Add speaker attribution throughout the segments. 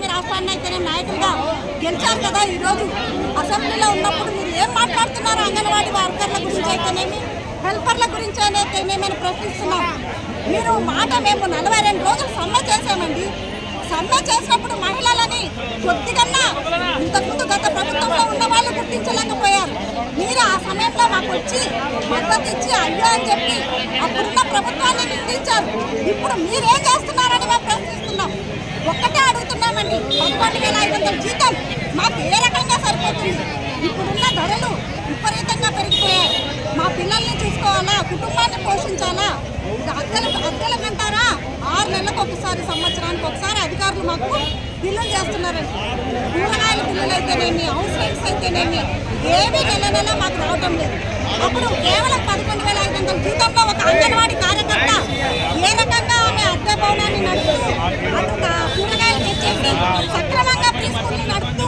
Speaker 1: రాష్ట్రాన్ని అయితేనే నాయకులుగా గెలిచారు కదా. ఈరోజు అసెంబ్లీలో ఉన్నప్పుడు మీరు ఏం మాట్లాడుతున్నారు? అంగన్వాడీ వర్కర్ల గురించి అయితేనేమి, హెల్పర్ల గురించి అయితేనేమి ప్రశ్నిస్తున్నాం. మీరు మాట మేము 42 రోజులు సమ్మె చేశామండి. సమ్మె చేసినప్పుడు మహిళలని కొద్దిగా ఇంతకుముందు గత ప్రభుత్వంలో ఉన్న వాళ్ళు గుర్తించలేకపోయారు. మీరు ఆ సమయంలో మాకు వచ్చి మద్దతు ఇచ్చి అయ్యో అని చెప్పి అప్పుడున్న ప్రభుత్వాన్ని నిందించారు. ఇప్పుడు మీరేం చేస్తున్నారని మేము ప్రశ్నిస్తున్నాం. ఒక్కటే అడుగుతున్నామండి, 11,500 జీతం మాకు ఏ రకంగా సరిపోతుంది? ఇప్పుడున్న ధరలు విపరీతంగా పెరిగిపోయాయి. మా పిల్లల్ని చూసుకోవాలా, కుటుంబాన్ని పోషించాలా? అద్దెలకంటారా 6 నెలలకు ఒకసారి, సంవత్సరానికి ఒకసారి అధికారులు మాకు బిల్లులు చేస్తున్నారండి. కూరగాయల బిల్లులు అయితేనేమి, హౌస్ రెంట్స్ అయితేనేమి ఏమీ నెల మాకు రావటం లేదు. అప్పుడు కేవలం 11,500 జీతంలో ఒక అంగన్వాడీ కార్యకర్త ఏ రకంగా ఆమె అద్దె భవనాన్ని నడుపుతూ అటు కూరగాయలు తెచ్చేసి సక్రమంగా ప్రీస్కూల్ని నడుపుతూ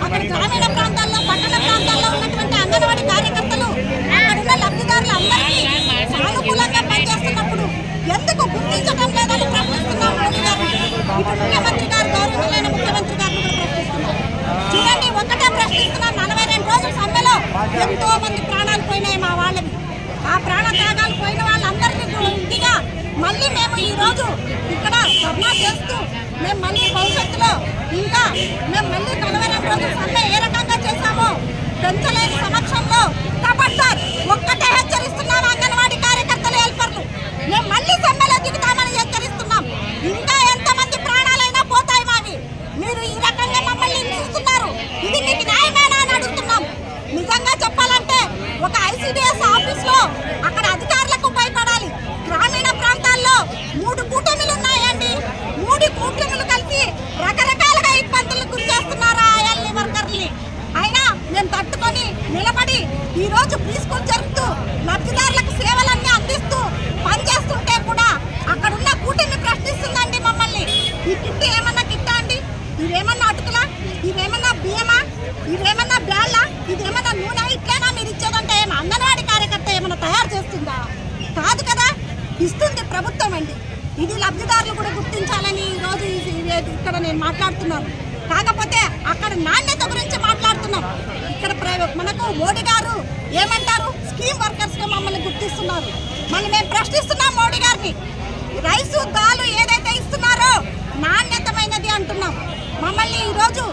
Speaker 1: అక్కడ గ్రామీణ ప్రాంతాల్లో, పట్టణ ప్రాంతాల్లో ఉన్నటువంటి అంగన్వాడీ కార్యకర్తలు అక్కడున్న లబ్ధిదారులు అందరికీ సానుకూలంగా పనిచేస్తున్నప్పుడు ఎందుకు గుర్తించడం లేదని ప్రశ్నిస్తున్నాం మోడీ గారిని. ఇటు ముఖ్యమంత్రి గారు, గౌరవమైన ముఖ్యమంత్రి గారిని కూడా ప్రశ్నిస్తున్నాం. చూడండి, ఒక్కటే ప్రశ్నిస్తున్నాం. 42 రోజుల సమ్మెలో ఎంతో మంది ప్రాణాలు పోయినాయి మా వాళ్ళవి. ఆ ప్రాణ త్యాగాలు పోయిన వాళ్ళందరినీ ఇంటిగా మళ్ళీ మేము ఈరోజు ఇక్కడ ధర్నా చేస్తూ మేము మళ్ళీ భవిష్యత్తులో ఇంకా మేము మళ్ళీ 42 రోజుల సమ్మె ఏ రకంగా చేశామో పెంచలేని సమక్షంలో కబడ్దార్ ఒక్కటే హెచ్చరిస్తున్నాం. అంగన్వాడీ కార్యకర్తలు, హెల్పర్లు మేము మళ్ళీ సమ్మెలో దిగుతామని హెచ్చరిస్తున్నాం. ఇంకా ఎంతమంది ప్రాణాలైనా పోతాయి మావి. మీరు ఈ రకంగా మమ్మల్ని హింసిస్తున్నారు. ఇది మీకు న్యాయమేనా అని అడుగుతున్నాం. నిజంగా చెప్పాలంటే ఒక ఐసిడిఎస్ ఆఫీస్లో అక్కడ అధికారులకు భయపడాలి. గ్రామీణ ప్రాంతాల్లో 3 కూటమిలు ఉన్నాయండి. 3 కూటమిలు కలిసి రకరకాలుగా ఇబ్బందులకు గురి చేస్తున్నారు ఆయల్ని, వర్కర్ని. అయినా మేము తట్టుకొని నిలబడి ఈరోజు ప్రీస్కూల్ జరుపుతూ లబ్ధిదారులకు సేవలన్నీ అందిస్తూ పనిచేస్తుంటే కూడా అక్కడున్న కూటమి ప్రశ్నిస్తుందండి మమ్మల్ని. ఈ కిట్ ఏమన్నా కిట్టా అండి? ఇవేమన్నా అటుకులా? ఇవేమన్నా బియ్యమా? ఇవేమన్నా బ్యాళ్ళా? ఇదేమన్నా నూనె? ఇట్లేనా మీరు ఇచ్చేదంటే అంగన్వాడీ కార్యకర్త ఏమన్నా తయారు చేస్తుందా? కాదు కదా, ఇస్తుంది ప్రభుత్వం అండి. ఇది లబ్ధిదారులు కూడా గుర్తించాలని ఈరోజు ఇక్కడ నేను మాట్లాడుతున్నాను. కాకపోతే అక్కడ నాణ్యత గురించి మాట్లాడుతున్నాం. ఇక్కడ మనకు మోడీ గారు ఏమంటారు? స్కీమ్ వర్కర్స్గా మమ్మల్ని గుర్తిస్తున్నారు. మళ్ళీ మేము ప్రశ్నిస్తున్నాం మోడీ గారిని. రైసు, దాలు ఏదైతే ఇస్తున్నారో నాణ్యతమైనది అంటున్నాం. మమ్మల్ని ఈరోజు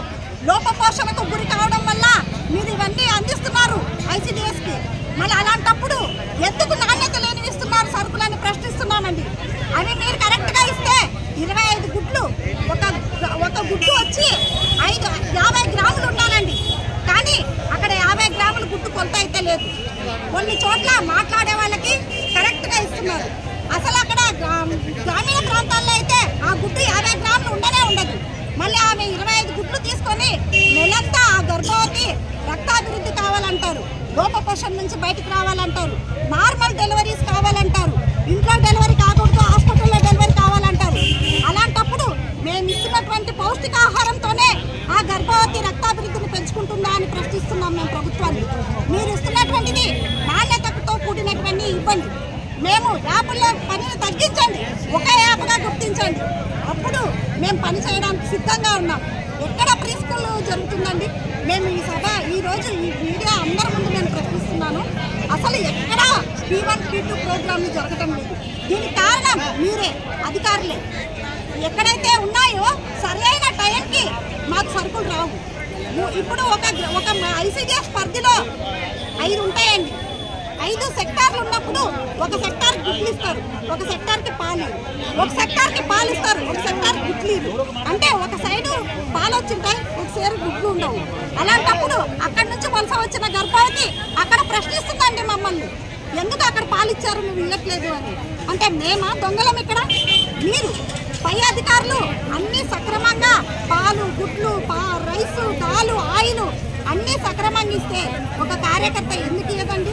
Speaker 1: లోపపోషణకు గురి కావడం వల్ల మీరు ఇవన్నీ అందిస్తున్నారు ఐసిడిఎస్కి. మళ్ళీ అలాంటప్పుడు ఎందుకు నాణ్యత లేనివి ఇస్తున్నారు సరుకులని ప్రశ్నిస్తున్నామండి. అవి మీరు కరెక్ట్గా ఇస్తే 25 గుడ్లు, ఒక గుడ్డు వచ్చి 50 గ్రాములు ఉండాలండి. కానీ అక్కడ 50 గ్రాములు గుడ్డు కొలత అయితే లేదు. కొన్ని చోట్ల మాట్లాడే వాళ్ళకి కరెక్ట్గా ఇస్తున్నారు. అసలు అక్కడ గ్రామీణ ప్రాంతాల్లో అయితే ఆ గుడ్డు 50 గ్రాములు ఉండనే ఉండదు. మళ్ళీ ఆమె 25 గుడ్లు తీసుకొని నెలంతా ఆ గర్భవతి రక్తాభివృద్ధి కావాలంటారు, లోపపోషణ నుంచి బయటకు రావాలంటారు, నార్మల్ డెలివరీస్ కావాలంటారు, ఇంట్లో డెలివరీ కాకూడదు, హాస్పిటల్లో డెలివరీ కావాలంటారు. అలాంటప్పుడు మేము ఇస్తున్నటువంటి పౌష్టికాహారంతోనే ఆ గర్భవతి రక్తాభివృద్ధిని పెంచుకుంటుందా అని ప్రశ్నిస్తున్నాం మేము ప్రభుత్వాన్ని. మీరు ఇస్తున్నటువంటిది నాణ్యతతో కూడినటువంటి ఇవ్వండి. మేము యాప్ల్లో పనిని తగ్గించండి, ఒక యాప్గా గుర్తించండి. అప్పుడు మేము పని చేయడానికి సిద్ధంగా ఉన్నాం. ఎక్కడ ప్రీస్కూల్ జరుగుతుందండి? మేము ఈ సభ ఈరోజు ఈ మీడియా అందరి ముందు నేను ప్రశ్నిస్తున్నాను. అసలు ఎక్కడ P1, P2 ప్రోగ్రాంలు జరగటం లేదు. దీనికి కారణం మీరే, అధికారులే. ఎక్కడైతే ఉన్నాయో సరైన టైంకి మాకు సరుకులు రావు. ఇప్పుడు ఒక ఐసిడిఎస్ పరిధిలో 5 ఉంటాయండి. 5 సెక్టార్లు ఉన్నప్పుడు ఒక సెక్టార్కి గుడ్లు ఇస్తారు, ఒక సెక్టార్కి పాలు, ఒక సెక్టార్కి పాలు ఇస్తారు, ఒక సెక్టార్కి గుడ్లు. అంటే ఒక సైడు పాలు వచ్చింటాయి, ఒక సైడు గుడ్లు ఉండవు. అలాంటప్పుడు అక్కడి నుంచి వలస వచ్చిన గర్భవతి అక్కడ ప్రశ్నిస్తుందండి మమ్మల్ని, ఎందుకు అక్కడ పాలు ఇచ్చారు నువ్వు ఇవ్వట్లేదు అని. అంటే మేమా దొంగలం ఇక్కడ? మీరు పై అధికారులు అన్నీ సక్రమంగా పాలు, గుడ్లు, రైసు, దాలు, ఆయిల్ అన్నీ సక్రమంగా ఇస్తే ఒక కార్యకర్త ఎందుకు ఇవ్వదండి?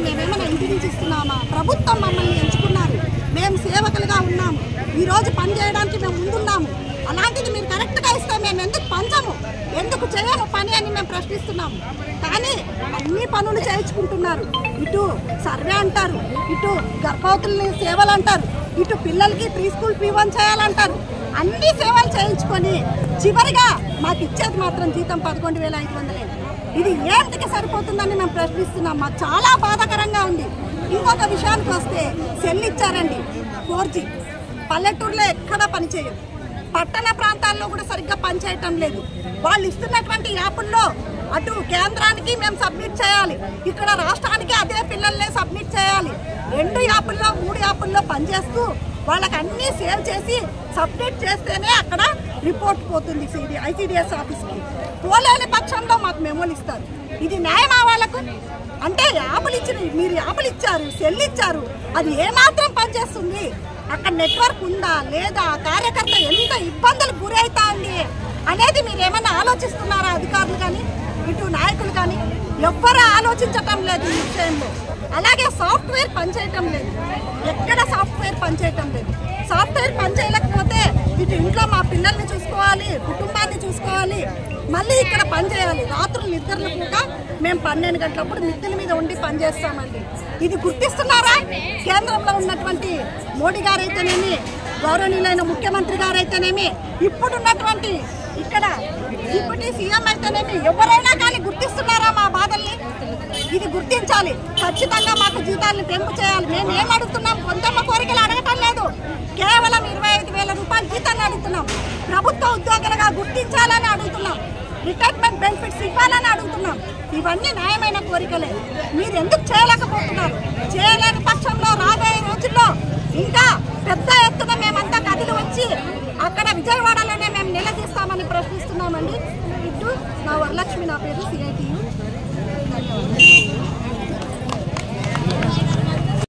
Speaker 1: మేమేమైనా ఇంటి నుంచి ఇస్తున్నామా? ప్రభుత్వం మమ్మల్ని ఎంచుకున్నారు, మేము సేవకులుగా ఉన్నాము, ఈరోజు పని చేయడానికి మేము ముందున్నాము. అలాంటిది మీరు కరెక్ట్గా ఇస్తే మేము ఎందుకు పంచము, ఎందుకు చేయము పని అని మేము ప్రశ్నిస్తున్నాము. కానీ అన్ని పనులు చేయించుకుంటున్నారు. ఇటు సర్వే అంటారు, ఇటు గర్భవతుల్ని సేవలు అంటారు, ఇటు పిల్లలకి ప్రీస్కూల్ P1 చేయాలంటారు. అన్ని సేవలు చేయించుకొని చివరిగా మాకు ఇచ్చేది మాత్రం జీతం 11,500. ఇది ఏంటికి సరిపోతుందని మేము ప్రశ్నిస్తున్నాం. మాకు చాలా బాధాకరంగా ఉంది. ఇంకొక విషయానికి వస్తే సెల్ ఇచ్చారండి 4G. పల్లెటూరులో ఎక్కడా పనిచేయదు, పట్టణ ప్రాంతాల్లో కూడా సరిగ్గా పనిచేయటం లేదు. వాళ్ళు ఇస్తున్నటువంటి యాప్ల్లో అటు కేంద్రానికి మేము సబ్మిట్ చేయాలి, ఇక్కడ రాష్ట్రానికి అదే పిల్లల్నే సబ్మిట్ చేయాలి. 2 యాప్ల్లో 3 యాప్ల్లో పనిచేస్తూ వాళ్ళకి అన్నీ సేవ్ చేసి సబ్మిట్ చేస్తేనే అక్కడ రిపోర్ట్ పోతుంది ICDS ఆఫీస్కి. పోలేని పక్షంలో మాకు మెమోలు ఇస్తారు. ఇది న్యాయమా వాళ్ళకు? అంటే మీరు యాప్లు ఇచ్చారు, సెల్ ఇచ్చారు, అది ఏమాత్రం పనిచేస్తుంది? అక్కడ నెట్వర్క్ ఉందా లేదా, కార్యకర్త ఎంత ఇబ్బందులకు గురవుతా ఉంది అనేది మీరు ఏమైనా ఆలోచిస్తున్నారా? అధికారులు కానీ ఇటు నాయకులు కానీ ఎవ్వరూ ఆలోచించటం లేదు ఈ విషయంలో. అలాగే సాఫ్ట్వేర్ పనిచేయటం లేదు, ఎక్కడ సాఫ్ట్వేర్ పనిచేయటం లేదు. సాఫ్ట్వేర్ పనిచేయలేకపోతే ఇటు ఇంట్లో మా పిల్లల్ని చూసుకోవాలి, కుటుంబాన్ని చూసుకోవాలి, మళ్ళీ ఇక్కడ పనిచేయాలి. రాత్రులు నిద్రలు కూడా మేము 12 గంటలప్పుడు మిద్దెల మీద ఉండి పనిచేస్తామండి. ఇది గుర్తిస్తున్నారా? కేంద్రంలో ఉన్నటువంటి మోడీ గారైతేనేమి, గౌరవనీయులైన ముఖ్యమంత్రి గారైతేనేమి, ఇప్పుడున్నటువంటి ఇక్కడ డిప్యూటీ సీఎం అయితేనేమి, ఎవరైనా కానీ గుర్తిస్తున్నారా మా బాధల్ని? ఇది గుర్తించాలి. ఖచ్చితంగా మాకు జీతాలను పెంపు చేయాలి. మేము ఏం అడుగుతున్నాం? కొంచెమ్మ కోరికలు అడగటం లేదు, కేవలం 25,000 రూపాయలు జీతాన్ని అడుగుతున్నాం. ప్రభుత్వ ఉద్యోగులుగా గుర్తించాలని అడుగుతున్నాం. రిటైర్మెంట్ బెనిఫిట్స్ ఇవ్వాలని అడుగుతున్నాం. ఇవన్నీ న్యాయమైన కోరికలే. మీరు ఎందుకు చేయలేకపోతున్నారు? చేయలేని పక్షంలో రాబోయే రోజుల్లో